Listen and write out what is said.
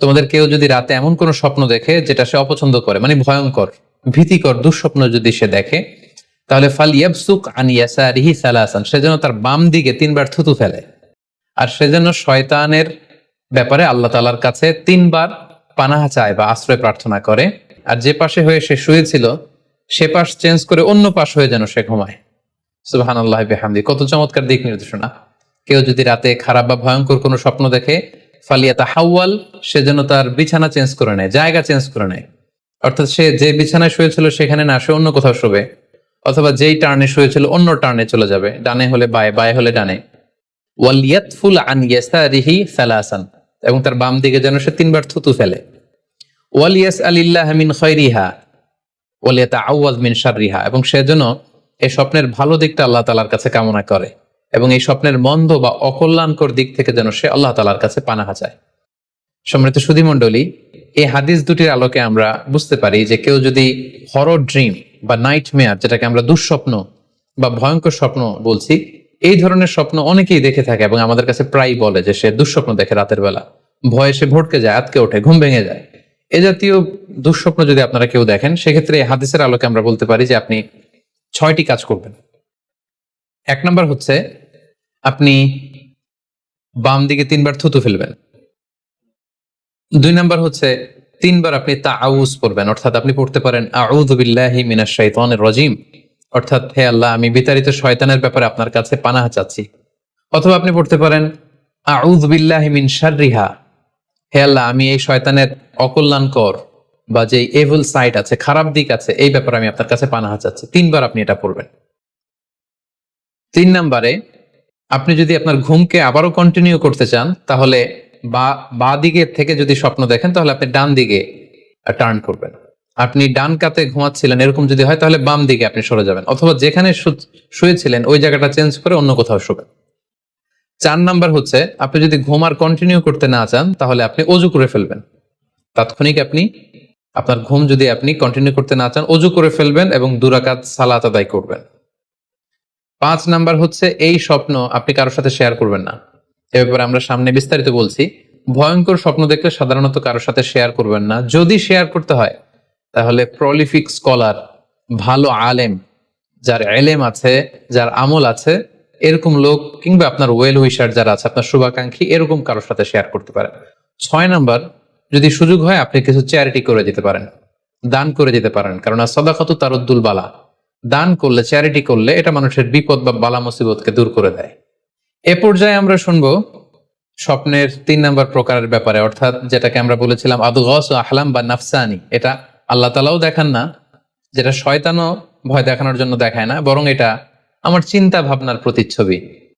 তোমাদের কেউ যদি রাতে এমন কোনো স্বপ্ন দেখে যেটা সে অপছন্দ করে, মানে ভয়ঙ্কর ভীতিকর দুঃস্বপ্ন যদি সে দেখে, তাহলে ফাল ইয়াবসুক আন ইয়াসারিহি সালাসান, সে যেন তার বাম দিকে 3 বার থুতু ফেলে। আর সে যেন শয়তানের ব্যাপারে আল্লাহ তাআলার কাছে 3 বার পানাহা চায় বা আশ্রয় প্রার্থনা করে। আর যে পাশে হয়ে সে শুয়েছিল সে পাশ চেঞ্জ করে অন্য পাশ হয়ে যেন সে ঘুমায়। সুবহানাল্লাহি বিহামদি, কত চমৎকার দিক নির্দেশনা। কেউ যদি রাতে খারাপ বা ভয়ঙ্কর কোনো স্বপ্ন দেখে, ফালিয়াতাহাওয়াল, সে যেন তার বিছানা চেঞ্জ করে নেয়, জায়গা চেঞ্জ করে নেয়। অর্থাৎ সে যে বিছানায় শুয়েছিল সেখানে না, সে অন্য কোথাও শোবে, অথবা যেই টার্নে শুয়েছিল অন্য টার্নে চলে যাবে, ডানে হলে বায়ে, বায়ে হলে ডানে। ওয়ালিয়াতফুল আন ইয়াসারিহি সালাসান, এবং তার বাম দিকে যেন সে 3 বার থুতু ফেলে। ওয়ালিয়াসআলিল্লাহ মিন খায়রিহা ওয়ালিয়াতাআওয়াজ মিন শাররিহা, এবং সে যেন এই স্বপ্নের ভালো দিকটা আল্লাহ তাআলার কাছে কামনা করে, এবং এই স্বপ্নের মন্দ বা অকল্যাণকর দিক থেকে যেন সে আল্লাহ তাআলার কাছে পানাহা চায়। সম্মানিত সুধী মণ্ডলী, এই হাদিস দুটির আলোকে আমরা বুঝতে পারি যে কেউ যদি হরর ড্রিম বা নাইটমেয়ার, যেটাকে আমরা দুঃস্বপ্ন বা ভয়ঙ্কর স্বপ্ন বলছি, এই ধরনের স্বপ্ন অনেকেই দেখে থাকে এবং আমাদের কাছে প্রায় বলে যে সে দুঃস্বপ্ন দেখে রাতের বেলা, ভয়ে সে ভড়কে যায়, আতকে ওঠে, ঘুম ভেঙে যায়। এ জাতীয় দুঃস্বপ্ন যদি আপনারা কেউ দেখেন, সেক্ষেত্রে এই হাদিসের আলোকে আমরা বলতে পারি যে আপনি 6টি কাজ করবেন। 1 নম্বর হচ্ছে আপনি বাম দিকে 3 বার থুতু ফেলবেন। 2 নম্বর হচ্ছে 3 বার আপনি তাআউজ পড়বেন, অর্থাৎ আপনি পড়তে পারেন আউযু বিল্লাহি মিনাশ শাইতানির রাজিম, অর্থাৎ হে আল্লাহ, আমি বিতাড়িত শয়তানের ব্যাপারে আপনার কাছে পানাহা চাচ্ছি। অথবা আপনি পড়তে পারেন আউযু বিল্লাহি মিন শাররিহা, হে আল্লাহ, আমি এই শয়তানের অকল্যাণকর বা যে এভিল সাইড আছে, খারাপ দিক আছে, এই ব্যাপারে আমি আপনার কাছে পানাহা চাচ্ছি। 3 বার আপনি এটা পড়বেন। 3 নম্বরে আপনি যদি আপনার ঘুমকে আবারও কন্টিনিউ করতে চান, তাহলে বা দিকে থেকে যদি স্বপ্ন দেখেন, তাহলে আপনি ডান দিকে টার্ন করবেন। আপনি ডান কাতে ঘুমাচ্ছিলেন এরকম যদি হয়, তাহলে বাম দিকে আপনি সরে যাবেন, অথবা যেখানে শুয়েছিলেন ওই জায়গাটা চেঞ্জ করে অন্য কোথাও শোবেন। 4 নাম্বার হচ্ছে আপনি যদি ঘুম আর কন্টিনিউ করতে না চান, তাহলে আপনি অজু করে ফেলবেন। তাৎক্ষণিক আপনি আপনার ঘুম যদি আপনি কন্টিনিউ করতে না চান, অজু করে ফেলবেন এবং 2 রাকাত সালাত আদায় করবেন। 5 নাম্বার হচ্ছে এই স্বপ্ন আপনি কারোর সাথে শেয়ার করবেন না। এ ব্যাপারে আমরা সামনে বিস্তারিত বলছি। ভয়ঙ্কর স্বপ্ন দেখলে সাধারণত কারোর সাথে শেয়ার করবেন না। যদি শেয়ার করতে হয়, তাহলে প্রলিফিক স্কলার, ভালো আলেম, যার এলেম আছে, যার আমল আছে, এরকম লোক, কিংবা আপনার ওয়েল উইশার যারা আছে, আপনার শুভাকাঙ্ক্ষী, এরকম কারোর সাথে শেয়ার করতে পারেন। 6 নাম্বার, যদি সুযোগ হয় আপনি কিছু চ্যারিটি করে দিতে পারেন, দান করে দিতে পারেন, কারণ সাদাকাতু তারুদ্দুল বালা, দান করলে, চ্যারিটি করলে এটা মানুষের বিপদ বা বালা মুসিবতকে দূর করে দেয়। এ পর্যায়ে আমরা শুনবো স্বপ্নের 3 নাম্বার প্রকারের ব্যাপারে, অর্থাৎ যেটাকে আমরা বলেছিলাম আদগাস আহলাম বা নাফসানি। এটা আল্লাহ তাআলাও দেখান না, যেটা শয়তানও ভয় দেখানোর জন্য দেখায় না, বরং এটা আমার চিন্তা ভাবনার প্রতিচ্ছবি।